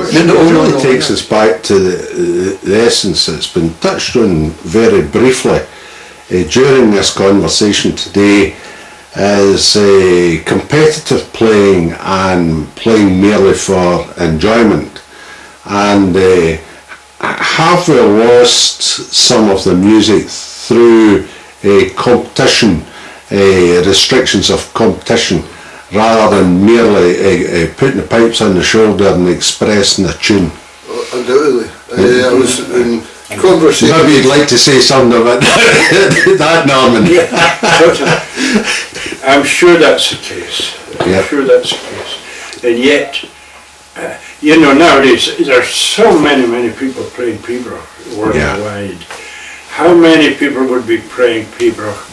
It only takes us back to the essence that's been touched on very briefly during this conversation today, is competitive playing and playing merely for enjoyment. And have we lost some of the music through competition, restrictions of competition, rather than merely putting the pipes on the shoulder and expressing a tune? Undoubtedly. I was in conversation. Maybe you'd like to say something about that, Norman. I'm sure that's the case. I'm sure that's the case. And yet, nowadays there's so many people playing pibroch worldwide. How many people would be playing pibroch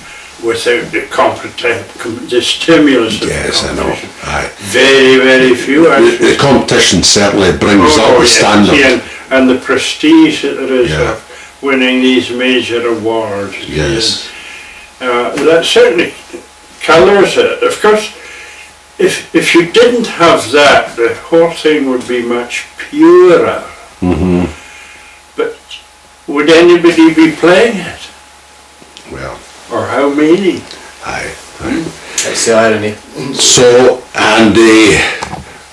without the stimulus of competition? I know. Aye. Very few. The competition certainly brings up the standard. And the prestige that there is of winning these major awards. Yes. That certainly colours it. Of course, if you didn't have that, the whole thing would be much purer. Mm-hmm. But would anybody be playing it? Well. Or how many? Aye. That's the irony. So, and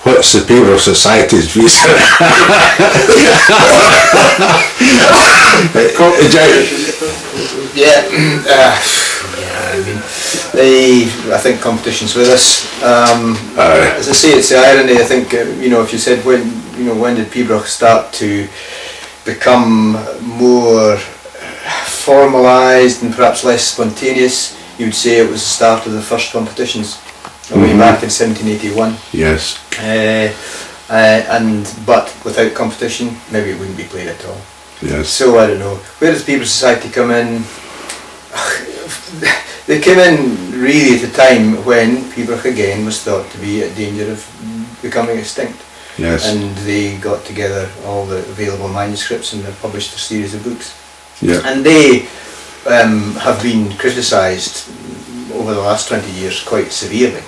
what's the Pibroch Society's view? I think competition's with us. As I say, it's the irony. I think if you said when did Pibroch start to become more formalised and perhaps less spontaneous, you would say it was the start of the first competitions, way back in 1781. Yes. But without competition, maybe it wouldn't be played at all. Yes. So I don't know. Where does Pibroch Society come in? They came in really at a time when Pibroch again was thought to be at danger of becoming extinct. Yes. And they got together all the available manuscripts and they published a series of books. Yeah. And they have been criticised over the last 20 years quite severely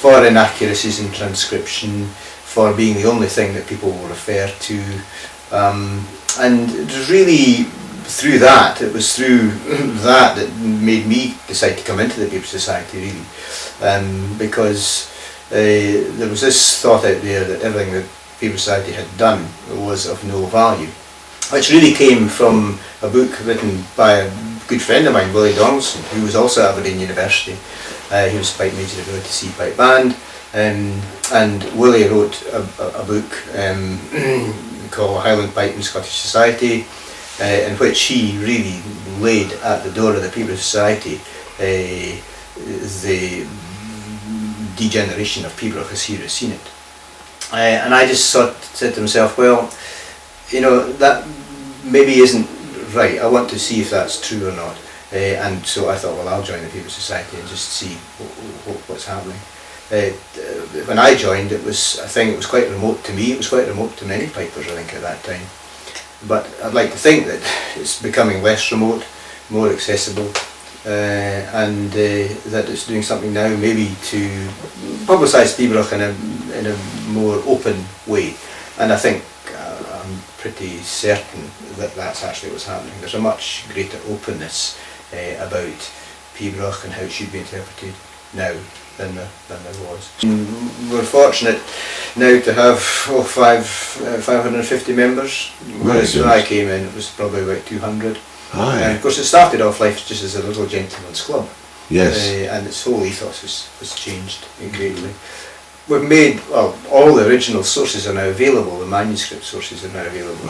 for inaccuracies in transcription, for being the only thing that people will refer to, and it was really through that, that made me decide to come into the Pibroch Society, really, because there was this thought out there that everything that Pibroch Society had done was of no value, which really came from a book written by a good friend of mine, Willie Donaldson, who was also at Aberdeen University. He was pipe major ability C pipe band, and Willie wrote a book called Highland Pipe and Scottish Society, in which he really laid at the door of the Pibroch Society the degeneration of Pibroch as he had seen it. And I just said to myself, well, that maybe isn't right. I want to see if that's true or not. And so I thought, well, I'll join the Pibroch Society and just see what's happening. When I joined, it was quite remote to me. It was quite remote to many pipers, I think, at that time. But I'd like to think that it's becoming less remote, more accessible, and that it's doing something now maybe to publicise Pibroch in a more open way. And I think I'm pretty certain that that's actually what's happening. There's a much greater openness about Pibroch and how it should be interpreted now than there was. We're fortunate now to have 550 members, whereas when I came in it was probably about 200. And of course it started off life just as a little gentleman's club. Yes. And its whole ethos was changed greatly. We've made, all the original sources are now available, the manuscript sources are now available.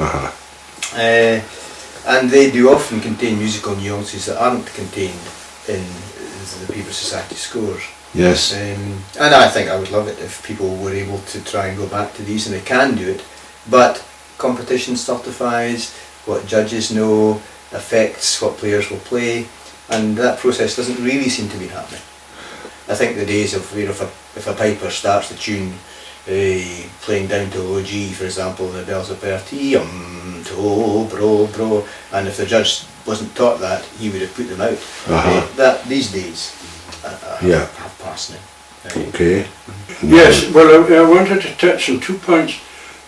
And they do often contain musical nuances that aren't contained in the Pibroch Society scores. Yes. And I think I would love it if people were able to try and go back to these, and they can do it, but competition certifies what judges know, affects what players will play, and that process doesn't really seem to be happening. I think the days of if a piper starts the tune playing down to low G, for example, the bells of Bertie, to, bro, and if the judge wasn't taught that, he would have put them out. That these days have passed now. Okay. Yes, well I wanted to touch on 2 points.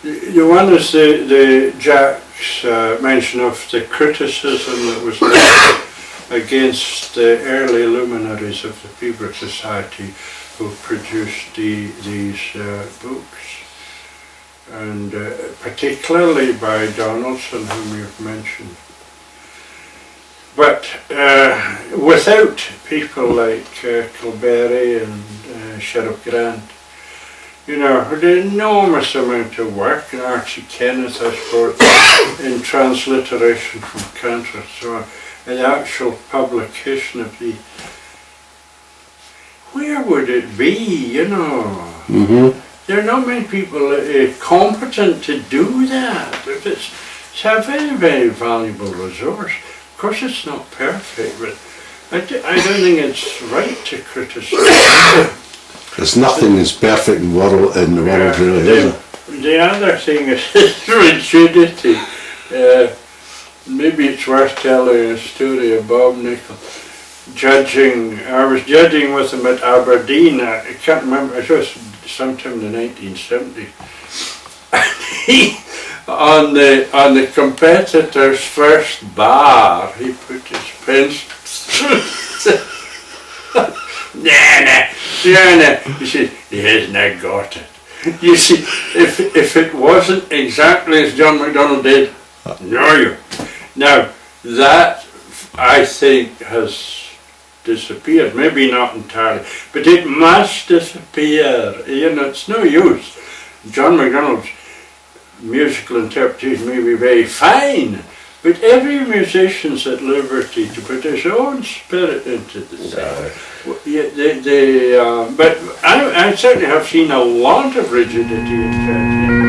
The one is the Jack's mention of the criticism that was made against the early luminaries of the Pibroch Society who produced these books, and particularly by Donaldson, whom you've mentioned. But without people like Kilberry and Sheriff Grant, you know, the enormous amount of work, and Archie Kenneth, I suppose, in transliteration from Cantor and so on, and the actual publication of the, where would it be, you know? There are not many people competent to do that. It's a very, very valuable resource. Of course it's not perfect, but I don't think it's right to criticise. There's nothing that's perfect in the world, really, is it? The other thing is rigidity. Maybe it's worth telling a story of Bob Nicol. I was judging with him at Aberdeen. I can't remember, it was sometime in the 1970s. On the competitor's first bar, he put his pencil. Nah. He said, he has not got it. You see, if it wasn't exactly as John MacDonald did, no. Now, that, I think, has disappeared. Maybe not entirely, but it must disappear. You know, it's no use. John MacDonald's musical interpretation may be very fine, but every musician's at liberty to put his own spirit into the sound. But I certainly have seen a lot of rigidity in jazz.